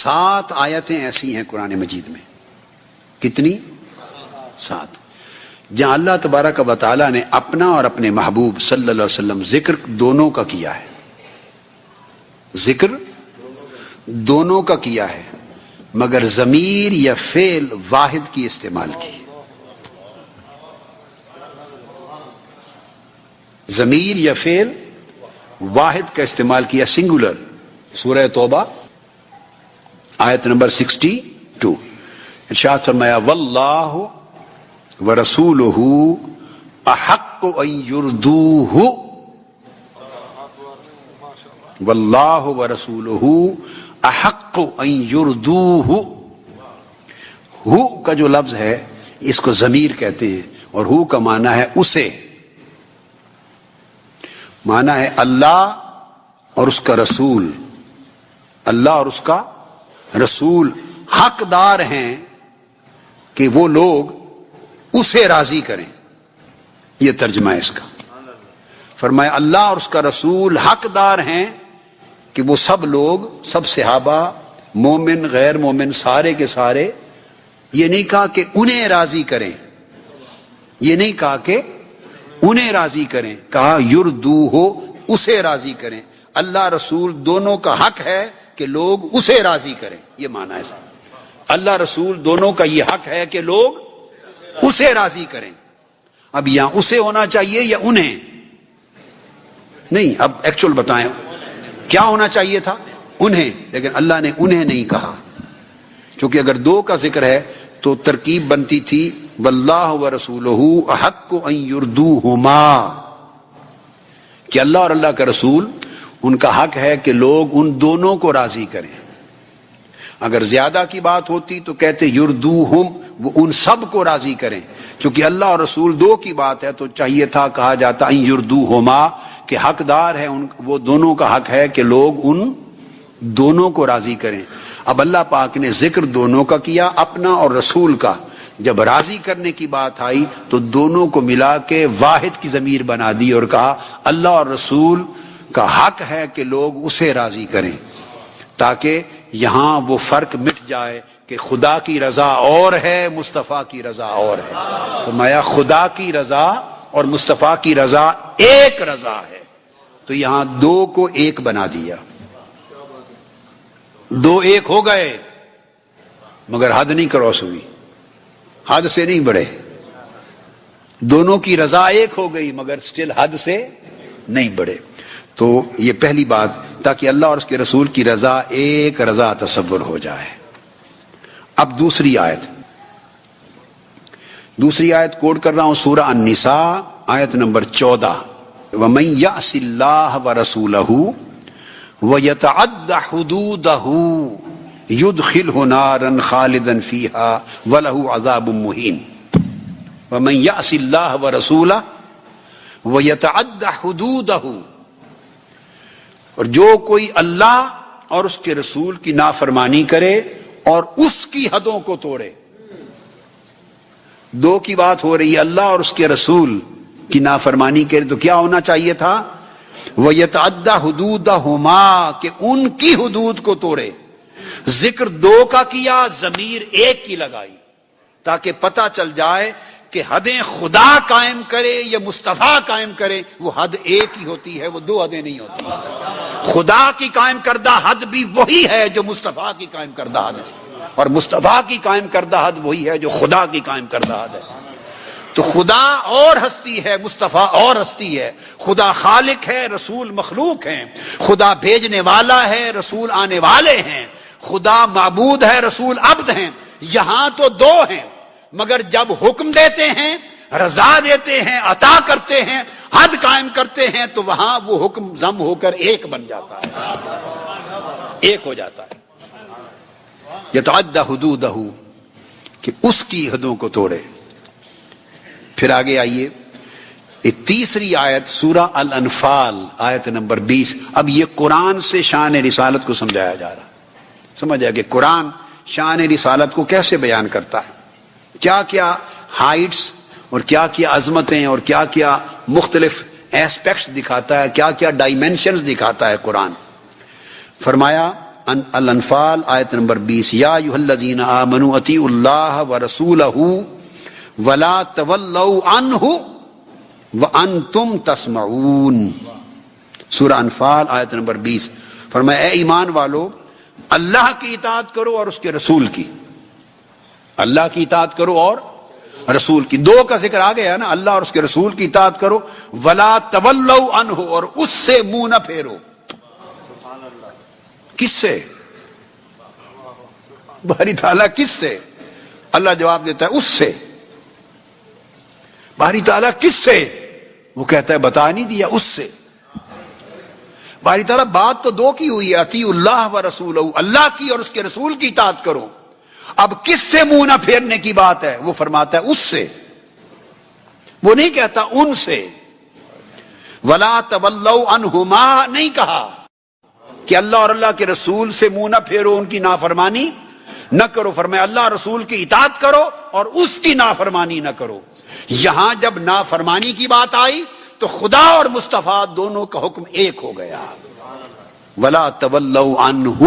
7 آیتیں ایسی ہیں قرآن مجید میں. کتنی؟ 7. جہاں اللہ تبارک و تعالیٰ نے اپنا اور اپنے محبوب صلی اللہ علیہ وسلم ذکر دونوں کا کیا ہے. ذکر دونوں کا کیا ہے، مگر ضمیر یا فعل واحد کی استعمال کی. ضمیر یا فعل واحد کا استعمال کیا، سنگولر. سورہ توبہ آیت نمبر 62 ارشاد فرمایا واللہ ورسولہ احق ان یردوہ. واللہ ورسولہ احق ان یردوہ. ہو کا جو لفظ ہے اس کو ضمیر کہتے ہیں، اور ہو کا معنی ہے اسے، معنی ہے اللہ اور اس کا رسول. اللہ اور اس کا رسول حقدار ہیں کہ وہ لوگ اسے راضی کریں. یہ ترجمہ ہے اس کا. فرمایا اللہ اور اس کا رسول حقدار ہیں کہ وہ سب لوگ، سب صحابہ، مومن غیر مومن، سارے کے سارے، یہ نہیں کہا کہ انہیں راضی کریں، یہ نہیں کہا کہ انہیں راضی کریں، کہا یردوہ، اسے راضی کریں. اللہ رسول دونوں کا حق ہے کہ لوگ اسے راضی کریں. یہ معنی ہے اللہ رسول دونوں کا یہ حق ہے کہ لوگ اسے راضی کریں. اب یہاں اسے ہونا چاہیے یا انہیں؟ نہیں، اب ایکچول بتائیں کیا ہونا چاہیے تھا؟ انہیں. لیکن اللہ نے انہیں نہیں کہا، چونکہ اگر دو کا ذکر ہے تو ترکیب بنتی تھی واللہ ورسولہ احق ان یردوہما، کہ اللہ اور اللہ کا رسول ان کا حق ہے کہ لوگ ان دونوں کو راضی کریں. اگر زیادہ کی بات ہوتی تو کہتے یردوہم، وہ ان سب کو راضی کریں. چونکہ اللہ اور رسول دو کی بات ہے تو چاہیے تھا کہا جاتا ان یردوہما، کہ حقدار ہے وہ دونوں کا حق ہے کہ لوگ ان دونوں کو راضی کریں. اب اللہ پاک نے ذکر دونوں کا کیا، اپنا اور رسول کا. جب راضی کرنے کی بات آئی تو دونوں کو ملا کے واحد کی ضمیر بنا دی اور کہا اللہ اور رسول کا حق ہے کہ لوگ اسے راضی کریں، تاکہ یہاں وہ فرق مٹ جائے کہ خدا کی رضا اور ہے، مصطفیٰ کی رضا اور ہے. فرمایا خدا کی رضا اور مصطفیٰ کی رضا ایک رضا ہے. تو یہاں دو کو ایک بنا دیا. دو ایک ہو گئے مگر حد نہیں کراس ہوئی، حد سے نہیں بڑھے. دونوں کی رضا ایک ہو گئی مگر سٹل حد سے نہیں بڑھے. تو یہ پہلی بات، تاکہ اللہ اور اس کے رسول کی رضا ایک رضا تصور ہو جائے. اب دوسری آیت کوٹ کر رہا ہوں، سورہ النساء آیت نمبر 14 وَمَن يَعْصِ اللَّهَ وَرَسُولَهُ وَيَتَعَدَّ حُدُودَهُ يُدْخِلْهُ نَارًا خَالِدًا فِيهَا وَلَهُ عَذَابٌ مُهِينٌ. وَمَن يَعْصِ اللَّهَ وَرَسُولَهُ وَيَتَعَدَّ حُدُودَهُ، اور جو کوئی اللہ اور اس کے رسول کی نافرمانی کرے اور اس کی حدوں کو توڑے. دو کی بات ہو رہی ہے، اللہ اور اس کے رسول کی نافرمانی کرے تو کیا ہونا چاہیے تھا؟ وَيَتَعَدَّ حُدُودَهُمَا، کہ ان کی حدود کو توڑے. ذکر دو کا کیا، ضمیر ایک کی لگائی، تاکہ پتہ چل جائے کہ حدیں خدا قائم کرے یا مصطفیٰ قائم کرے وہ حد ایک ہی ہوتی ہے، وہ دو حدیں نہیں ہوتی. خدا کی قائم کردہ حد بھی وہی ہے جو مصطفیٰ کی قائم کردہ حد ہے، اور مصطفیٰ کی قائم کردہ حد وہی ہے جو خدا کی قائم کردہ حد ہے. تو خدا اور ہستی ہے، مصطفیٰ اور ہستی ہے. خدا خالق ہے، رسول مخلوق ہیں. خدا بھیجنے والا ہے، رسول آنے والے ہیں. خدا معبود ہے، رسول عبد ہیں. یہاں تو دو ہیں، مگر جب حکم دیتے ہیں، رضا دیتے ہیں، عطا کرتے ہیں، حد قائم کرتے ہیں، تو وہاں وہ حکم ضم ہو کر ایک بن جاتا ہے، ایک ہو جاتا ہے. یتعدی حدودہ، کہ اس کی حدوں کو توڑے. پھر آگے آئیے، تیسری آیت سورہ الانفال آیت نمبر 20. اب یہ قرآن سے شان رسالت کو سمجھایا جا رہا. سمجھا کہ قرآن شان رسالت کو کیسے بیان کرتا ہے، کیا کیا ہائٹس اور کیا کیا عظمتیں اور کیا کیا مختلف ایسپیکٹس دکھاتا ہے، کیا کیا ڈائمینشنز دکھاتا ہے قرآن. فرمایا الانفال آیت نمبر 20، یا ایھا الذین آمنوا اطیعوا اللہ ورسولہ ولا تولوا عنہ وانتم تسمعون۔ سورہ انفال آیت نمبر 20، فرمایا اے ایمان والو، اللہ کی اطاعت کرو اور اس کے رسول کی، اللہ کی اطاعت کرو اور رسول کی، دو کا ذکر آ گیا نا، اللہ اور اس کے رسول کی اطاعت کرو، ولا تولوا عنہ، اور اس سے منہ نہ پھیرو۔ کس سے؟ باری تعالیٰ کس سے؟ اللہ جواب دیتا ہے اس سے۔ باری تعالیٰ کس سے؟ وہ کہتا ہے بتا نہیں دیا، اس سے۔ باری تعالیٰ بات تو دو کی ہوئی ہے، اطیعوا اللہ و رسولہ، اللہ کی اور اس کے رسول کی اطاعت کرو، اب کس سے منہ نہ پھیرنے کی بات ہے؟ وہ فرماتا ہے اس سے، وہ نہیں کہتا ان سے۔ ولا تولوا عنہما نہیں کہا کہ اللہ اور اللہ کے رسول سے منہ نہ پھیرو، ان کی نافرمانی نہ کرو، فرمایا اللہ رسول کی اطاعت کرو اور اس کی نافرمانی نہ کرو۔ یہاں جب نافرمانی کی بات آئی تو خدا اور مصطفیٰ دونوں کا حکم ایک ہو گیا، ولا تولوا عنہ،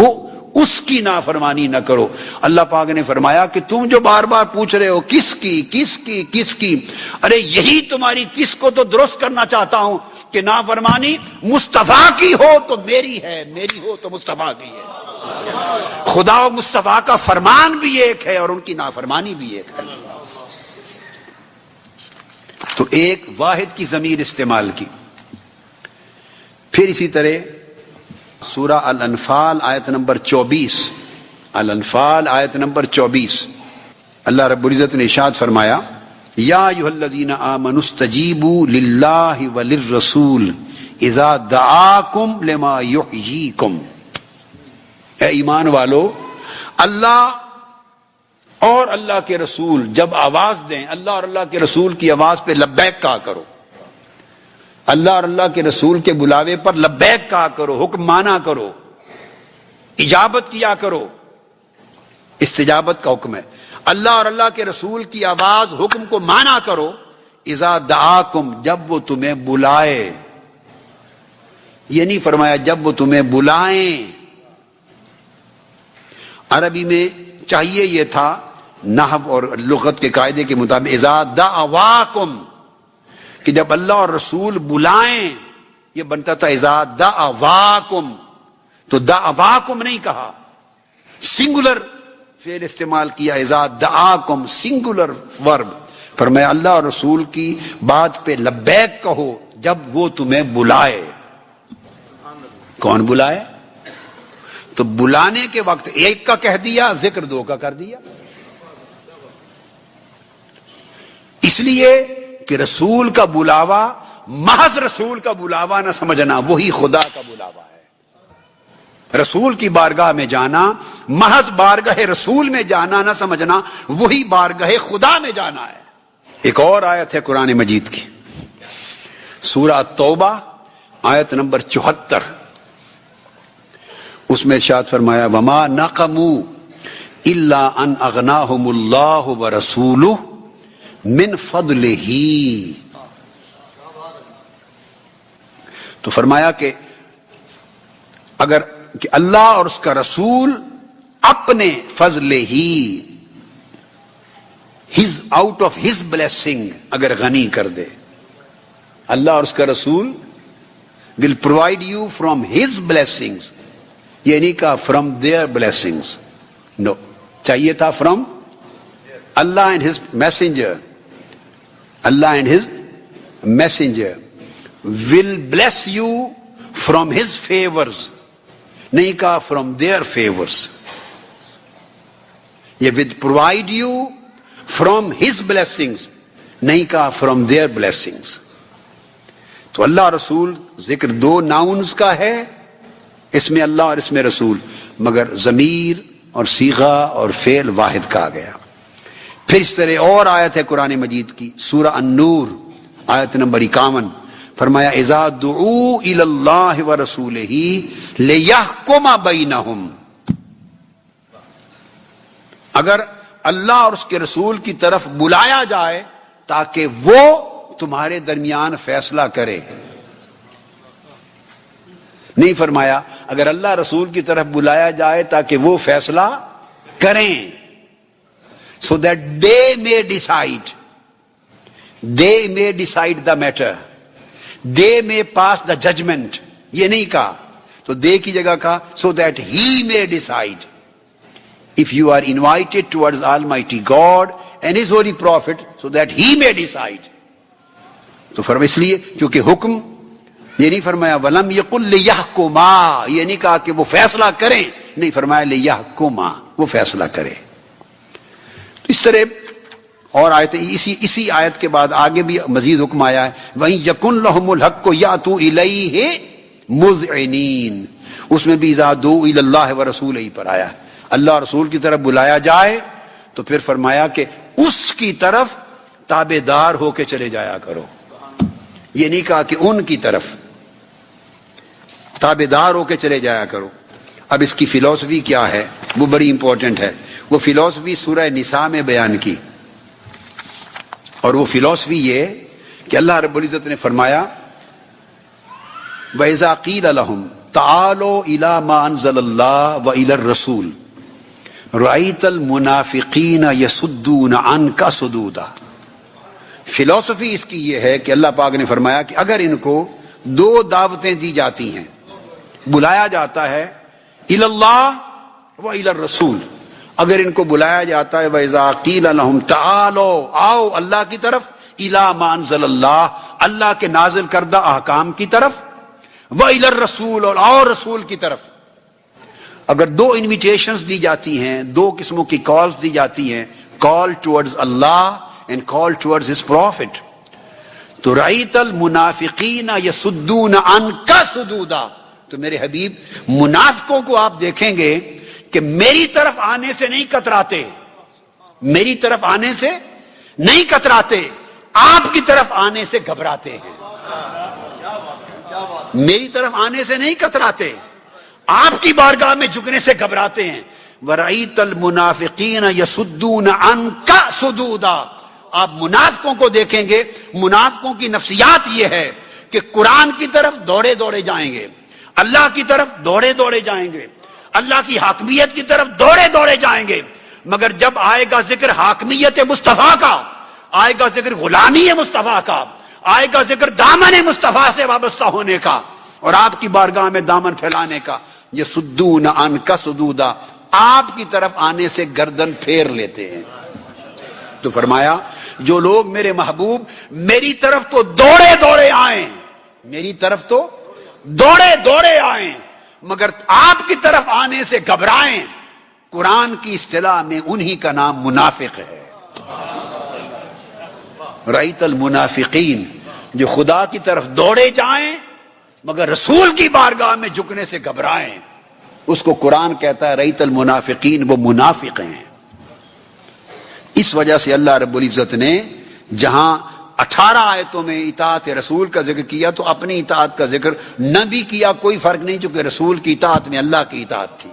اس کی نافرمانی نہ کرو۔ اللہ پاک نے فرمایا کہ تم جو بار بار پوچھ رہے ہو کس کی کس کی کس کی، ارے یہی تمہاری کس کو تو درست کرنا چاہتا ہوں کہ نافرمانی مصطفیٰ کی ہو تو میری ہے، میری ہو تو مصطفیٰ کی ہے۔ خدا و مصطفیٰ کا فرمان بھی ایک ہے اور ان کی نافرمانی بھی ایک ہے۔ تو ایک واحد کی ضمیر استعمال کی۔ پھر اسی طرح سورہ الانفال آیت نمبر 24، الانفال آیت نمبر 24، اللہ رب العزت نے ارشاد فرمایا یا ایھا الذین آمنوا استجیبوا للہ وللرسول اذا دعاکم لما یحییکم۔ اے ایمان والو، اللہ اور اللہ کے رسول جب آواز دیں، اللہ اور اللہ کے رسول کی آواز پہ لبیک کہا کرو، اللہ اور اللہ کے رسول کے بلاوے پر لبیک کہا کرو، حکم مانا کرو، اجابت کیا کرو۔ استجابت کا حکم ہے، اللہ اور اللہ کے رسول کی آواز حکم کو مانا کرو، اذا دعاکم، جب وہ تمہیں بلائے۔ یہ نہیں فرمایا جب وہ تمہیں بلائیں، عربی میں چاہیے یہ تھا نحو اور لغت کے قاعدے کے مطابق اذا دعواکم، کہ جب اللہ اور رسول بلائیں، یہ بنتا تھا اذا دعواکم، تو دعواکم نہیں کہا، سنگولر فعل استعمال کیا، اذا دعاکم سنگولر ورب، فرمایا اللہ اور رسول کی بات پہ لبیک کہو جب وہ تمہیں بلائے۔ کون بلائے؟ تو بلانے کے وقت ایک کا کہہ دیا، ذکر دو کا کر دیا، اس لیے کہ رسول کا بلاوا محض رسول کا بلاوا نہ سمجھنا، وہی خدا کا بلاوا ہے۔ رسول کی بارگاہ میں جانا محض بارگاہ رسول میں جانا نہ سمجھنا، وہی بارگاہ خدا میں جانا ہے۔ ایک اور آیت ہے قرآن مجید کی، سورہ توبہ آیت نمبر 74، اس میں ارشاد فرمایا وما نقموا الا ان اغناهم اللہ ورسولہ من فضلہ۔ تو فرمایا کہ اگر کہ اللہ اور اس کا رسول اپنے فضل ہی، آؤٹ آف ہز بلیسنگ اگر غنی کر دے، اللہ اور اس کا رسول will provide you from his blessings, یہ نہیں کہا فرام دیئر بلیسنگز، نو، چاہیے تھا from Allah and his messenger, Allah and his messenger will bless you from his favours, نہیں کہا فرام دیئر فیورز، یہ with provide you from his blessings, نہیں کہا فرام دیئر بلیسنگز۔ تو اللہ رسول ذکر دو ناؤنز کا ہے، اس میں اللہ اور اس میں رسول، مگر ضمیر اور صیغہ اور فعل واحد کہا گیا۔ پھر اس طرح اور آیت ہے قرآن مجید کی، سورہ النور آیت نمبر 51، فرمایا اذا دعوا الی اللہ ورسولہ لیحکم بینہم، اگر اللہ اور اس کے رسول کی طرف بلایا جائے تاکہ وہ تمہارے درمیان فیصلہ کرے، نہیں فرمایا اگر اللہ رسول کی طرف بلایا جائے تاکہ وہ فیصلہ کریں, so that they may decide the matter, they may pass the judgment. یہ نہیں کہا, تو دے کی جگہ کہا so that he may decide. If you are invited towards Almighty God and His holy prophet, so that He may decide. تو فرمایا اس لیے چونکہ حکم یہ نہیں فرمایا وَلَمْ يَقُلْ لِيَحْكُمَا, یہ نہیں کہا کہ وہ فیصلہ کریں, نہیں فرمایا لِيَحْكُمَا, وہ فیصلہ کرے. اس طرح اور آیتیں اسی آیت کے بعد آگے بھی مزید حکم آیا ہے وَإِن يَكُنْ لَهُمُ الْحَقُّ يَأْتُوا إِلَيْهِ مُذْعِنِينَ, اس میں بھی إِذَا دُعُوا إِلَى اللَّهِ وَرَسُولِهِ پر آیا اللہ رسول کی طرف بلایا جائے تو پھر فرمایا کہ اس کی طرف تابع دار ہو کے چلے جایا کرو. یہ نہیں کہا کہ ان کی طرف, تابع دار ہو کے چلے جایا کرو. اب اس کی فلسفی کیا ہے وہ بڑی امپورٹنٹ ہے. وہ فلسفی سورہ نساء میں بیان کی, اور وہ فلسفی یہ کہ اللہ رب العزت نے فرمایا وَإِذَا قِيلَ لَهُمْ تَعَالَوْا إِلَى مَا أَنزَلَ اللَّهُ وَإِلَى الرَّسُولِ رَأَيْتَ الْمُنَافِقِينَ يَصُدُّونَ عَنْكَ صُدُودًا. فلسفی اس کی یہ ہے کہ اللہ پاک نے فرمایا کہ اگر ان کو دو دعوتیں دی جاتی ہیں, بلایا جاتا ہے الی اللہ و الی الرسول, اگر ان کو بلایا جاتا ہے وَإِذَا قِيلَ لَهُمْ تَعَالَوْا, آؤ اللہ کی طرف, الی ما انزل اللہ, اللہ کے نازل کردہ احکام کی طرف, وَإِلَى الرَّسُولِ, اور رسول کی طرف. اگر دو انویٹیشنز دی جاتی ہیں, دو قسموں کی کالز دی جاتی ہیں, کال ٹورڈز اللہ and call towards his profit, تو رأیت المنافقین یصدون عنک صدودا, تو میرے حبیب منافقوں کو آپ دیکھیں گے کہ میری طرف آنے سے نہیں کتراتے, میری طرف آنے سے نہیں کتراتے, آپ کی طرف آنے سے گھبراتے ہیں. میری طرف آنے سے نہیں کتراتے, آپ کی بارگاہ میں جھکنے سے گھبراتے ہیں. وَرَأَيْتَ الْمُنَافِقِينَ يَصُدُّونَ عَنْكَ صُدُودًا, آپ منافقوں کو دیکھیں گے, منافقوں کی نفسیات یہ ہے کہ قرآن کی طرف دوڑے دوڑے جائیں گے, اللہ کی طرف دوڑے دوڑے جائیں گے, اللہ کی حاکمیت کی طرف دوڑے دوڑے جائیں گے, مگر جب آئے گا ذکر حاکمیت مصطفیٰ کا, آئے گا ذکر غلامی مصطفیٰ کا, آئے گا ذکر دامن مصطفیٰ سے وابستہ ہونے کا اور آپ کی بارگاہ میں دامن پھیلانے کا, یصدون عنک صدودا, آپ کی طرف آنے سے گردن پھیر لیتے ہیں. تو فرمایا جو لوگ میرے محبوب میری طرف تو دوڑے دوڑے آئیں, میری طرف تو دوڑے دوڑے آئیں, مگر آپ کی طرف آنے سے گھبرائیں, قرآن کی اصطلاح میں انہی کا نام منافق ہے. رأیت المنافقین, جو خدا کی طرف دوڑے جائیں مگر رسول کی بارگاہ میں جھکنے سے گھبرائیں, اس کو قرآن کہتا ہے رأیت المنافقین, وہ منافق ہیں. اس وجہ سے اللہ رب العزت نے جہاں 18 آیتوں میں اطاعت رسول کا ذکر کیا تو اپنی اطاعت کا ذکر نہ بھی کیا, کوئی فرق نہیں, چونکہ رسول کی اطاعت میں اللہ کی اطاعت تھی.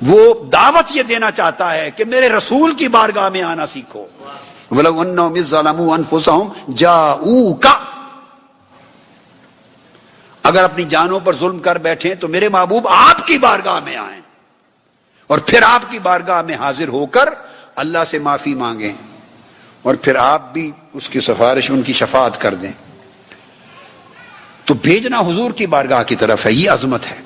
وہ دعوت یہ دینا چاہتا ہے کہ میرے رسول کی بارگاہ میں آنا سیکھو. وَلَوْ أَنَّهُمْ إِذْ ظَلَمُوا أَنفُسَهُمْ جَاءُوكَ, اگر اپنی جانوں پر ظلم کر بیٹھیں تو میرے محبوب آپ کی بارگاہ میں آئیں اور پھر آپ کی بارگاہ میں حاضر ہو کر اللہ سے معافی مانگیں, اور پھر آپ بھی اس کی سفارش, ان کی شفاعت کر دیں. تو بھیجنا حضور کی بارگاہ کی طرف ہے, یہ عظمت ہے.